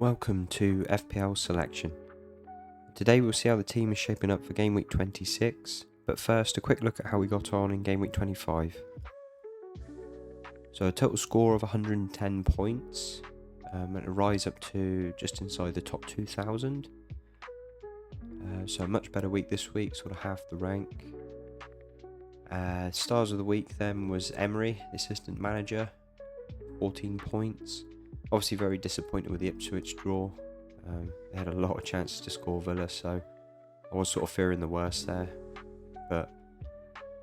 Welcome to FPL Selection. Today we'll see how the team is shaping up for Game Week 26, but first a quick look at how we got on in Game Week 25. So a total score of 110 points, and a rise up to just inside the top 2,000. So a much better week this week, sort of half the rank. Stars of the week then was Emery, the assistant manager, 14 points. Obviously very disappointed with the Ipswich draw. They had a lot of chances to score Villa, so I was sort of fearing the worst there. But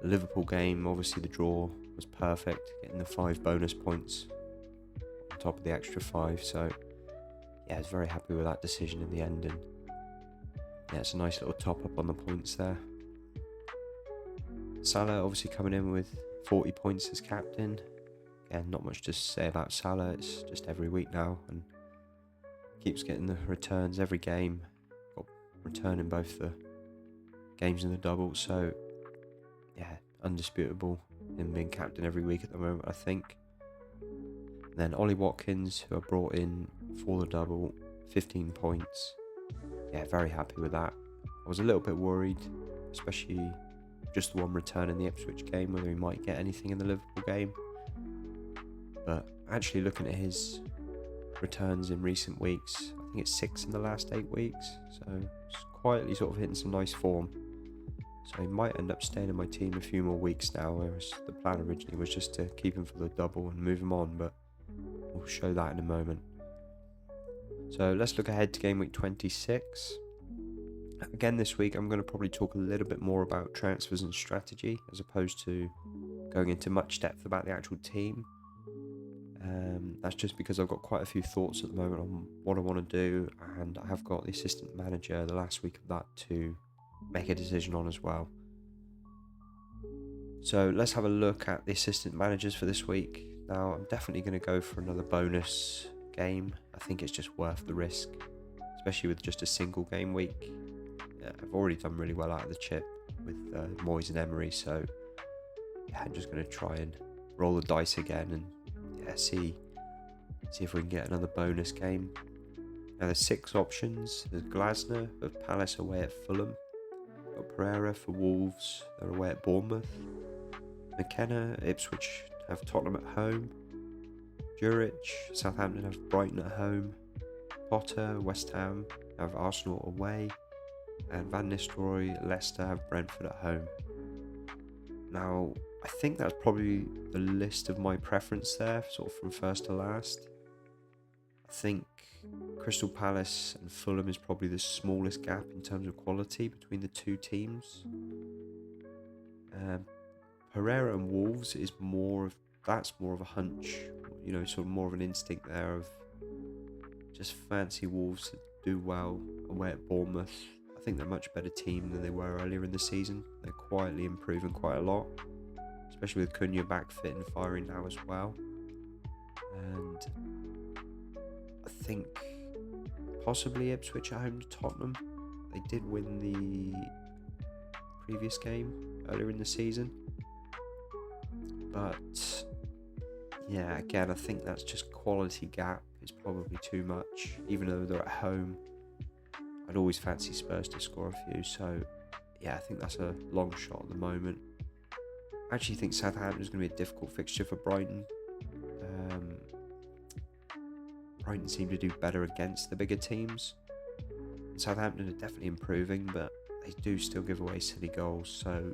the Liverpool game, obviously the draw was perfect, getting the 5 bonus points on top of the extra 5. So yeah, I was very happy with that decision in the end, and yeah, it's a nice little top up on the points there. Salah obviously coming in with 40 points as captain. Again, not much to say about Salah, it's just every week now and keeps getting the returns every game. Got return in both the games and the double, so yeah, undisputable him being captain every week at the moment, I think. And then Ollie Watkins, who I brought in for the double, 15 points. Yeah, very happy with that. I was a little bit worried, especially just the one return in the Ipswich game, whether he might get anything in the Liverpool game. But actually looking at his returns in recent weeks, I think it's 6 in the last 8 weeks, so it's quietly sort of hitting some nice form. So he might end up staying in my team a few more weeks now, whereas the plan originally was just to keep him for the double and move him on, but we'll show that in a moment. So let's look ahead to Game Week 26. Again this week I'm going to probably talk a little bit more about transfers and strategy, as opposed to going into much depth about the actual team. That's just because I've got quite a few thoughts at the moment on what I want to do, and I have got the assistant manager the last week of that to make a decision on as well. So let's have a look at the assistant managers for this week. Now I'm definitely going to go for another bonus game. I think it's just worth the risk, especially with just a single game week. I've already done really well out of the chip with Moyes and Emery, so yeah, I'm just going to try and roll the dice again and see if we can get another bonus game. Now there's 6 options. There's Glasner of Palace away at Fulham. Got Pereira for Wolves, they're away at Bournemouth. McKenna, Ipswich have Tottenham at home. Juric, Southampton have Brighton at home. Potter, West Ham have Arsenal away. And Van Nistelrooy, Leicester have Brentford at home. Now I think that's probably the list of my preference there, sort of from first to last. I think Crystal Palace and Fulham is probably the smallest gap in terms of quality between the two teams. Pereira and Wolves is more of a hunch, sort of more of an instinct there of just fancy Wolves to do well away at Bournemouth. I think they're a much better team than they were earlier in the season. They're quietly improving quite a lot, especially with Cunha back fit and firing now as well. And I think possibly Ipswich at home to Tottenham. They did win the previous game earlier in the season, but yeah, again, I think that's just quality gap is probably too much. Even though they're at home, I'd always fancy Spurs to score a few, so yeah, I think that's a long shot at the moment. I actually think Southampton is going to be a difficult fixture for Brighton. Brighton seem to do better against the bigger teams. Southampton are definitely improving, but they do still give away silly goals, so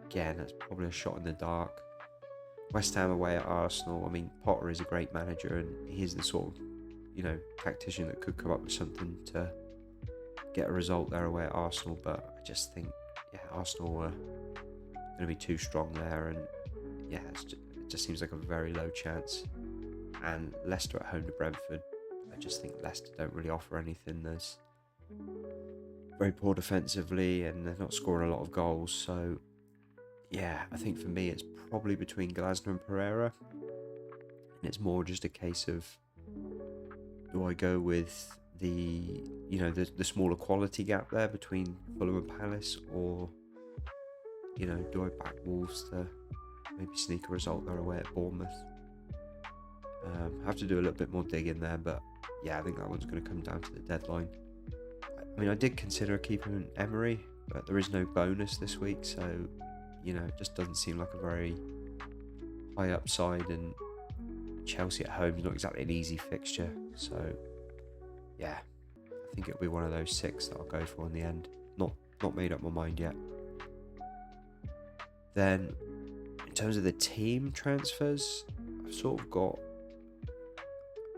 again, that's probably a shot in the dark. West Ham away at Arsenal. I mean, Potter is a great manager, and he is the sort of, tactician that could come up with something to get a result there away at Arsenal, but I just think, Arsenal are going to be too strong there, and it just seems like a very low chance. And Leicester at home to Brentford, I just think Leicester don't really offer anything. There's very poor defensively, and they're not scoring a lot of goals, so yeah, I think for me it's probably between Glasner and Pereira, and it's more just a case of, do I go with the smaller quality gap there between Fulham and Palace, or do I back Wolves to maybe sneak a result there away at Bournemouth? I have to do a little bit more digging there, but yeah, I think that one's going to come down to the deadline. I mean, I did consider keeping Emery, but there is no bonus this week, so, you know, it just doesn't seem like a very high upside, and Chelsea at home is not exactly an easy fixture, so, yeah, I think it'll be one of those 6 that I'll go for in the end. Not made up my mind yet. Then, in terms of the team transfers, I've sort of got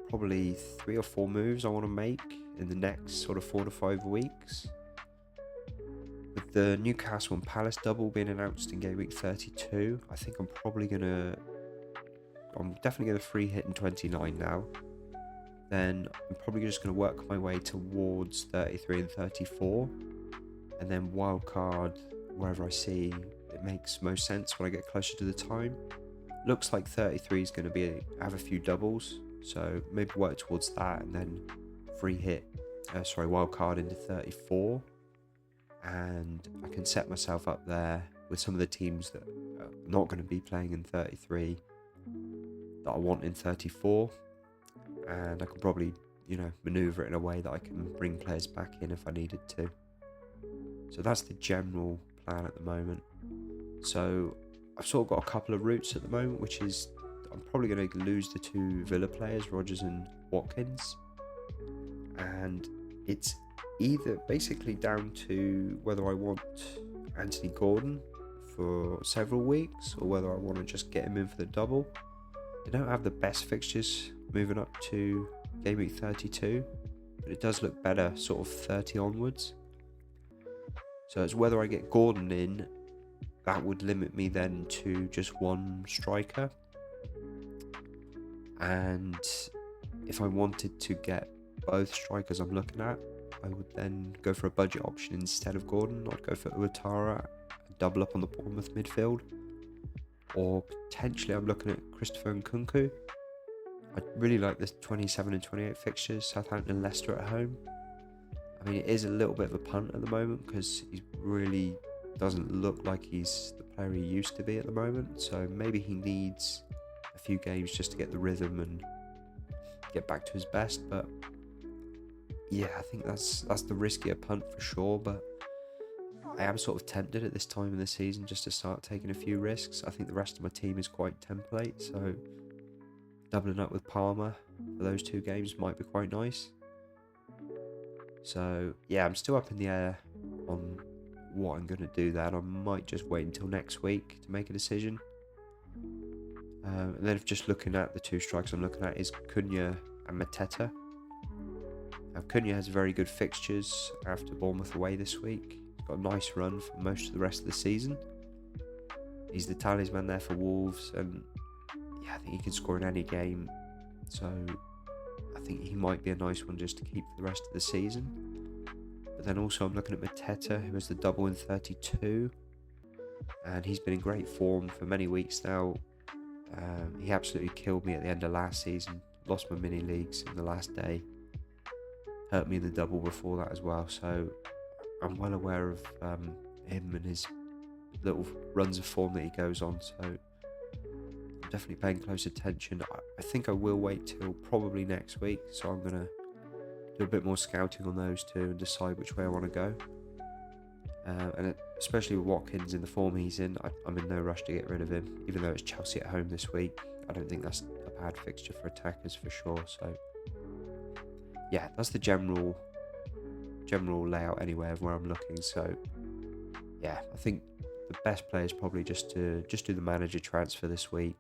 probably 3 or 4 moves I want to make in the next sort of 4 to 5 weeks. With the Newcastle and Palace double being announced in game week 32, I think I'm definitely going to free hit in 29 now. Then I'm probably just going to work my way towards 33 and 34. And then wildcard wherever I see it makes most sense when I get closer to the time. Looks like 33 is going to have a few doubles, so maybe work towards that and then wildcard into 34, and I can set myself up there with some of the teams that are not going to be playing in 33 that I want in 34, and I can probably, you know, maneuver it in a way that I can bring players back in if I needed to. So that's the general plan at the moment. So I've sort of got a couple of routes at the moment, which is I'm probably going to lose the 2 Villa players, Rodgers and Watkins. And it's either basically down to whether I want Anthony Gordon for several weeks or whether I want to just get him in for the double. They don't have the best fixtures moving up to game week 32, but it does look better sort of 30 onwards. So it's whether I get Gordon in, that would limit me then to just 1 striker. And if I wanted to get both strikers I'm looking at, I would then go for a budget option instead of Gordon. I'd go for Ouattara, double up on the Bournemouth midfield. Or potentially I'm looking at Christopher Nkunku. I really like the 27 and 28 fixtures, Southampton and Leicester at home. I mean, it is a little bit of a punt at the moment because he really doesn't look like he's the player he used to be at the moment. So maybe he needs a few games just to get the rhythm and get back to his best. But yeah, I think that's the riskier punt for sure. But I am sort of tempted at this time of the season just to start taking a few risks. I think the rest of my team is quite template, so doubling up with Palmer for those 2 games might be quite nice. So yeah, I'm still up in the air on what I'm going to do there. I might just wait until next week to make a decision. And then if just looking at the 2 strikes I'm looking at is Cunha and Mateta. Now Cunha has very good fixtures after Bournemouth away this week. He's got a nice run for most of the rest of the season. He's the talisman there for Wolves, and yeah, I think he can score in any game. So I think he might be a nice one just to keep for the rest of the season. But then also I'm looking at Mateta, who has the double in 32, and he's been in great form for many weeks now. He absolutely killed me at the end of last season, lost my mini leagues in the last day, hurt me in the double before that as well, so I'm well aware of him and his little runs of form that he goes on, so I'm definitely paying close attention. I think I will wait till probably next week, so I'm going to do a bit more scouting on those 2 and decide which way I want to go. And especially with Watkins in the form he's in, I'm in no rush to get rid of him, even though it's Chelsea at home this week. I don't think that's a bad fixture for attackers for sure. So yeah, that's the general layout anyway of where I'm looking. So yeah, I think the best play is probably just do the manager transfer this week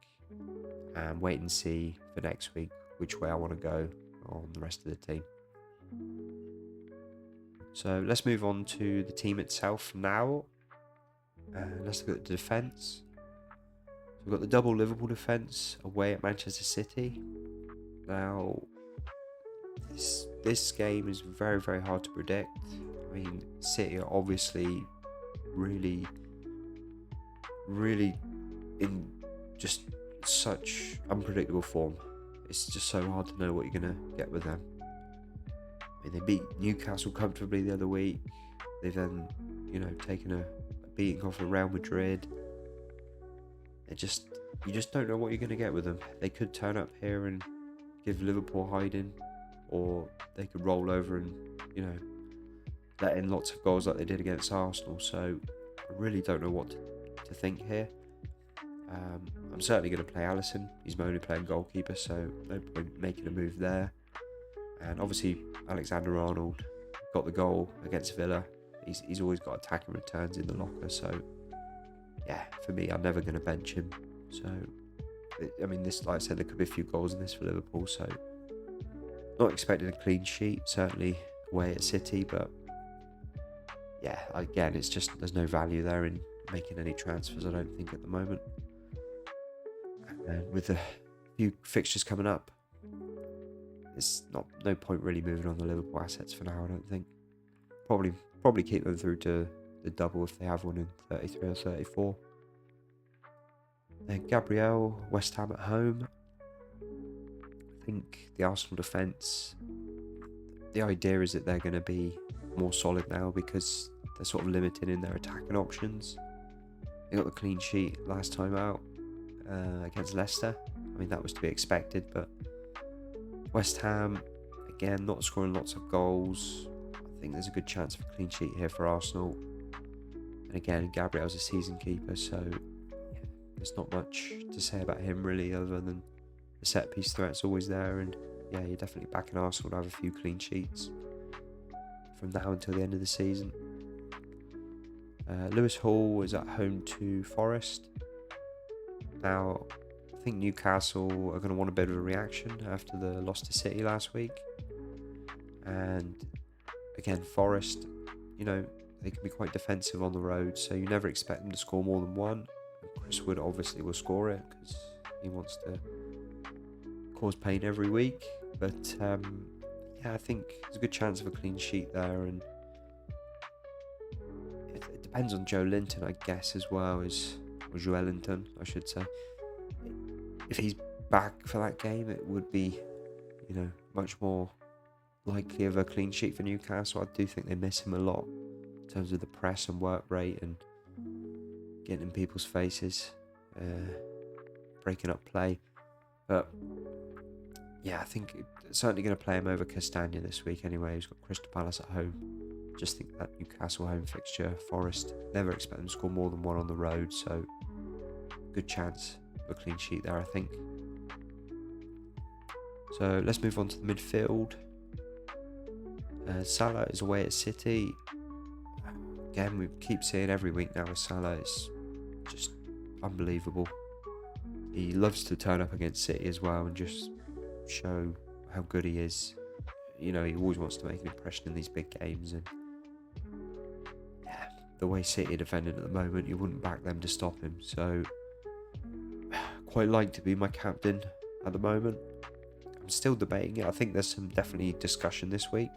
and wait and see for next week which way I want to go on the rest of the team. So let's move on to the team itself now. Let's look at the defence. So we've got the double Liverpool defence away at Manchester City. Now, this game is very, very hard to predict. I mean, City are obviously really in just such unpredictable form. It's just so hard to know what you're going to get with them. I mean, they beat Newcastle comfortably the other week. They've then, taken a beating off of Real Madrid. You just don't know what you're going to get with them. They could turn up here and give Liverpool hiding, or they could roll over and, you know, let in lots of goals like they did against Arsenal. So I really don't know what to think here. I'm certainly going to play Alisson. He's my only playing goalkeeper, so no point making a move there. And obviously Alexander-Arnold got the goal against Villa. He's always got attacking returns in the locker, so yeah, for me, I'm never going to bench him. So, I mean, this, like I said, there could be a few goals in this for Liverpool, so not expecting a clean sheet, certainly away at City, but yeah, again, it's just, there's no value there in making any transfers, I don't think, at the moment. And with a few fixtures coming up, there's no point really moving on the Liverpool assets for now, I don't think. Probably keep them through to the double if they have one in 33 or 34. Then Gabriel, West Ham at home. I think the Arsenal defence, the idea is that they're going to be more solid now because they're sort of limited in their attacking options. They got the clean sheet last time out against Leicester. I mean, that was to be expected, but West Ham, again, not scoring lots of goals. I think there's a good chance of a clean sheet here for Arsenal. And again, Gabriel's a season keeper, so yeah, there's not much to say about him really, other than the set piece threat's always there. And yeah, you're definitely backing Arsenal to have a few clean sheets from now until the end of the season. Lewis Hall is at home to Forest. Now, I think Newcastle are going to want a bit of a reaction after the loss to City last week. And again, Forest, you know, they can be quite defensive on the road, so you never expect them to score more than one. Chris Wood obviously will score it because he wants to cause pain every week. But yeah, I think there's a good chance of a clean sheet there, and it depends on Joe Linton, I guess, as well, or Joelinton, I should say. If he's back for that game, it would be, you know, much more likely of a clean sheet for Newcastle. I do think they miss him a lot in terms of the press and work rate and getting in people's faces, breaking up play. But yeah, I think certainly going to play him over Castagna this week anyway. He's got Crystal Palace at home. Just think that Newcastle home fixture, Forest, never expect them to score more than one on the road, so good chance of a clean sheet there, I think. So let's move on to the midfield. Salah is away at City. Again, we keep seeing every week now with Salah. It's just unbelievable. He loves to turn up against City as well and just show how good he is. You know, he always wants to make an impression in these big games, and yeah, the way City are defending at the moment, you wouldn't back them to stop him. So quite like to be my captain at the moment. I'm still debating it. I think there's some definitely discussion this week.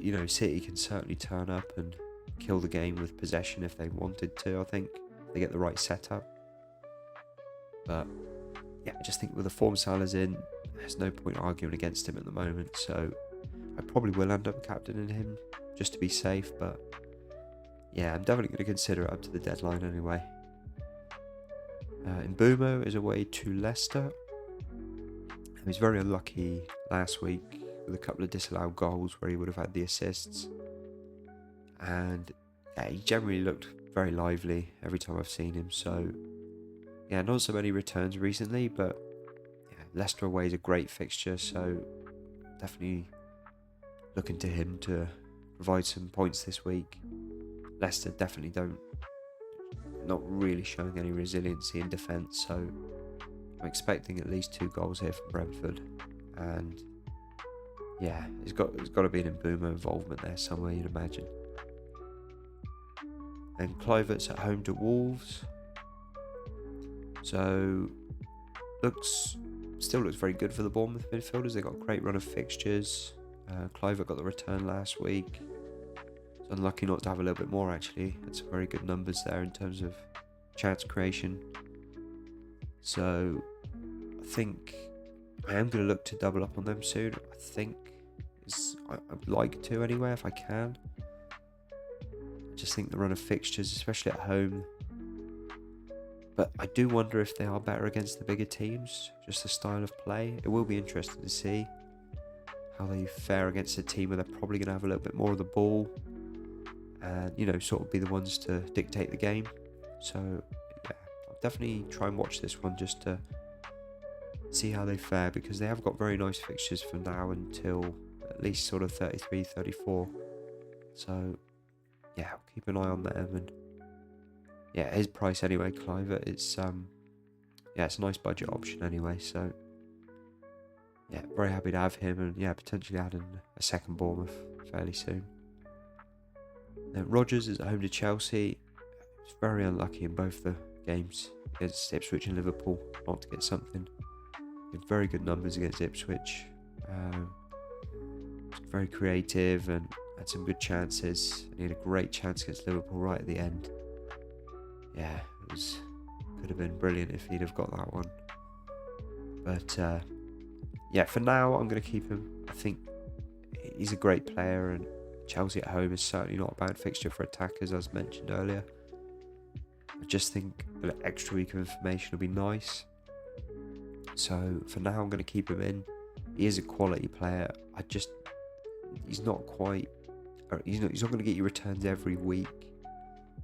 You know, City can certainly turn up and kill the game with possession if they wanted to, I think. If they get the right setup. But yeah, I just think with the form Salah's in, there's no point arguing against him at the moment. So I probably will end up captaining him just to be safe. But yeah, I'm definitely going to consider it up to the deadline anyway. Mbeumo is away to Leicester. He was very unlucky last week with a couple of disallowed goals where he would have had the assists. And yeah, he generally looked very lively every time I've seen him. So yeah, not so many returns recently, but yeah, Leicester away is a great fixture, so definitely looking to him to provide some points this week. Leicester definitely not really showing any resiliency in defence, so I'm expecting at least 2 goals here from Brentford. And yeah, there's got to be an Mbeumo involvement there somewhere, you'd imagine. And Kluivert's at home to Wolves. So still looks very good for the Bournemouth midfielders. They got a great run of fixtures. Kluivert got the return last week. It's unlucky not to have a little bit more, actually. Had some very good numbers there in terms of chance creation. So I think I am going to look to double up on them soon. I think I'd like to anyway if I can. I just think the run of fixtures, especially at home. But I do wonder if they are better against the bigger teams, just the style of play. It will be interesting to see. how they fare against a team where they're probably going to have a little bit more of the ball and, you know, sort of be the ones to dictate the game. So, yeah, I'll definitely try and watch this one just to see how they fare, because they have got very nice fixtures from now until at least sort of 33, 34. So, yeah, I'll keep an eye on them. And, yeah, his price anyway, Cliver, it's a nice budget option anyway, so yeah, very happy to have him, and yeah, potentially adding a second Bournemouth fairly soon. Then Rodgers is at home to Chelsea. He's very unlucky in both the games against Ipswich and Liverpool not to get something. He had very good numbers against Ipswich. Very creative and had some good chances. And he had a great chance against Liverpool right at the end. Yeah, could have been brilliant if he'd have got that one. But yeah, for now, I'm going to keep him. I think he's a great player, and Chelsea at home is certainly not a bad fixture for attackers, as mentioned earlier. I just think an extra week of information will be nice. So for now, I'm going to keep him in. He is a quality player. He's not quite. He's not going to get you returns every week.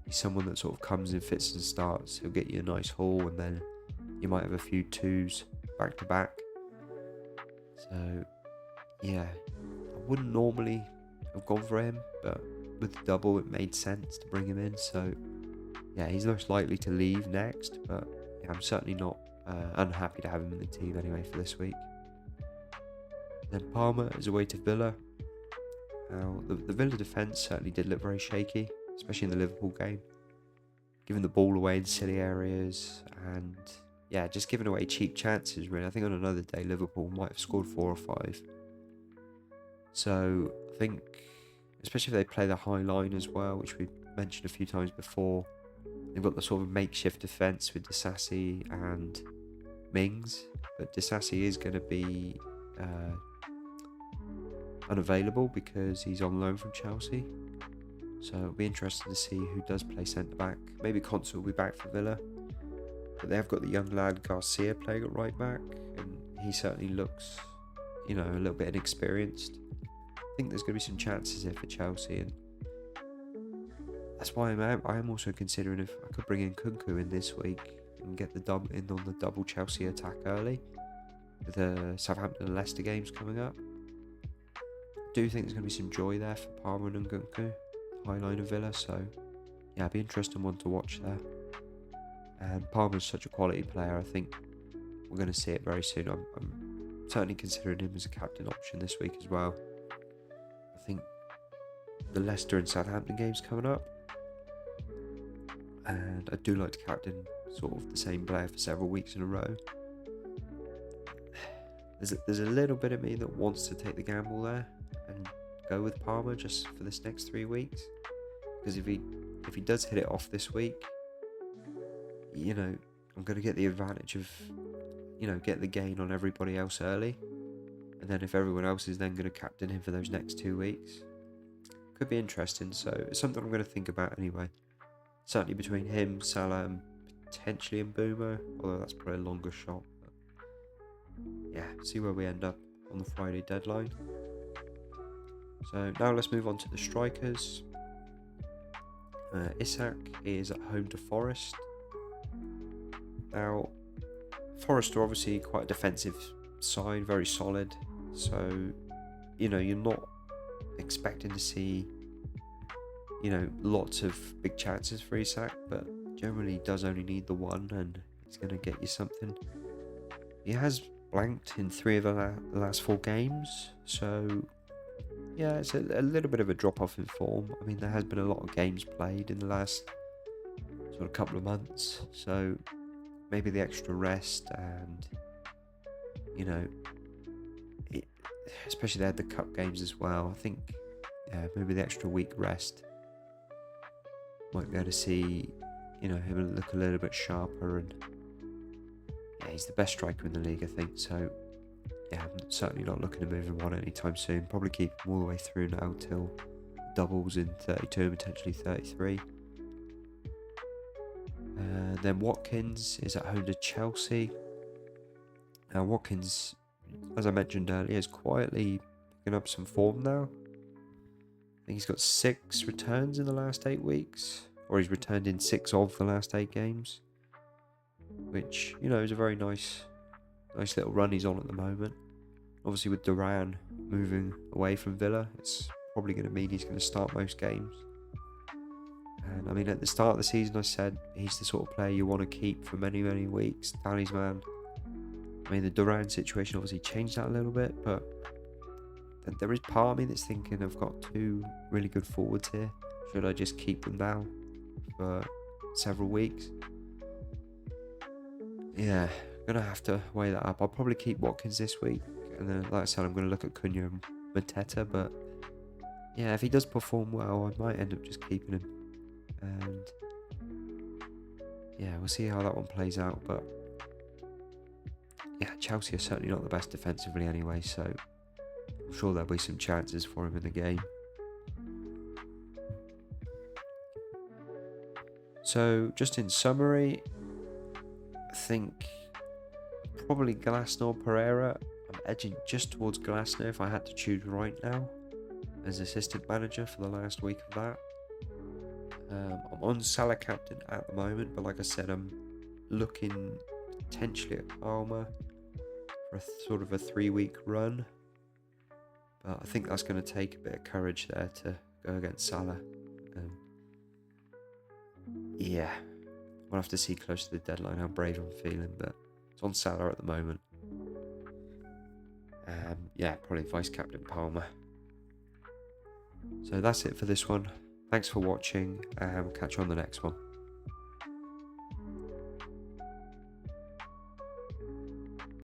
He's someone that sort of comes in fits and starts. He'll get you a nice haul, and then you might have a few twos back to back. So, yeah, I wouldn't normally have gone for him, but with the double, it made sense to bring him in. So, yeah, he's most likely to leave next, but yeah, I'm certainly not unhappy to have him in the team anyway for this week. Then Palmer is away to Villa. Now, the Villa defence certainly did look very shaky, especially in the Liverpool game. Giving the ball away in silly areas and, yeah, just giving away cheap chances, really. I think on another day, Liverpool might have scored 4 or 5. So, I think, especially if they play the high line as well, which we've mentioned a few times before, they've got the sort of makeshift defence with Disassi and Mings, but Disassi is going to be unavailable because he's on loan from Chelsea. So it'll be interesting to see who does play centre-back. Maybe Consul will be back for Villa. But they have got the young lad Garcia playing at right back, and he certainly looks, you know, a little bit inexperienced. I think there's going to be some chances here for Chelsea, and that's why I am also considering if I could bring in Kunku in this week and get the dub in on the double Chelsea attack early with the Southampton and Leicester games coming up. I do think there's going to be some joy there for Palmer and Kunku, high line of Villa, so yeah, it'd be an interesting one to watch there. And Palmer's such a quality player, I think we're going to see it very soon. I'm certainly considering him as a captain option this week as well. I think the Leicester and Southampton games coming up, and I do like to captain sort of the same player for several weeks in a row. There's a little bit of me that wants to take the gamble there and go with Palmer just for this next 3 weeks, because if he does hit it off this week, you know, I'm going to get the advantage of, you know, get the gain on everybody else early, and then if everyone else is then going to captain him for those next 2 weeks, could be interesting. So it's something I'm going to think about anyway. Certainly between him, Salah, and potentially Mbeumo, although that's probably a longer shot. But yeah, see where we end up on the Friday deadline. So now let's move on to the strikers. Isak is at home to Forest. Now, Forest are obviously quite a defensive side, very solid. So, you know, you're not expecting to see, you know, lots of big chances for Isak, but generally does only need the one, and he's going to get you something. He has blanked in 3 of the last 4 games, so yeah, it's a little bit of a drop-off in form. I mean, there has been a lot of games played in the last sort of couple of months, so maybe the extra rest and, you know, especially they had the cup games as well. I think, yeah, maybe the extra week rest might be able to see, you know, him look a little bit sharper, and yeah, he's the best striker in the league, I think. So yeah, I'm certainly not looking to move him on anytime soon. Probably keep him all the way through now till doubles in 32 and potentially 33. Then Watkins is at home to Chelsea. Now Watkins, as I mentioned earlier, is quietly picking up some form now. I think he's got 6 returns in the last 8 weeks, or he's returned in 6 of the last 8 games, which, you know, is a very nice little run he's on at the moment. Obviously with Duran moving away from Villa, it's probably going to mean he's going to start most games. And I mean, at the start of the season I said he's the sort of player you want to keep for many, many weeks, talisman. I mean, the Duran situation obviously changed that a little bit, but there is part of me that's thinking I've got 2 really good forwards here. Should I just keep them now for several weeks? Yeah, gonna have to weigh that up. I'll probably keep Watkins this week, and then, like I said, I'm gonna look at Cunha and Mateta. But yeah, if he does perform well, I might end up just keeping him. And yeah, we'll see how that one plays out. But yeah, Chelsea are certainly not the best defensively anyway, so I'm sure there'll be some chances for him in the game. So just in summary, I think probably Glasner, Pereira. I'm edging just towards Glasner if I had to choose right now as assistant manager for the last week of that. I'm on Salah captain at the moment, but like I said, I'm looking potentially at Palmer for sort of a 3-week run. But I think that's going to take a bit of courage there to go against Salah. Yeah, we'll have to see close to the deadline how brave I'm feeling, but it's on Salah at the moment. Yeah, probably vice captain Palmer. So that's it for this one. Thanks for watching, and catch you on the next one.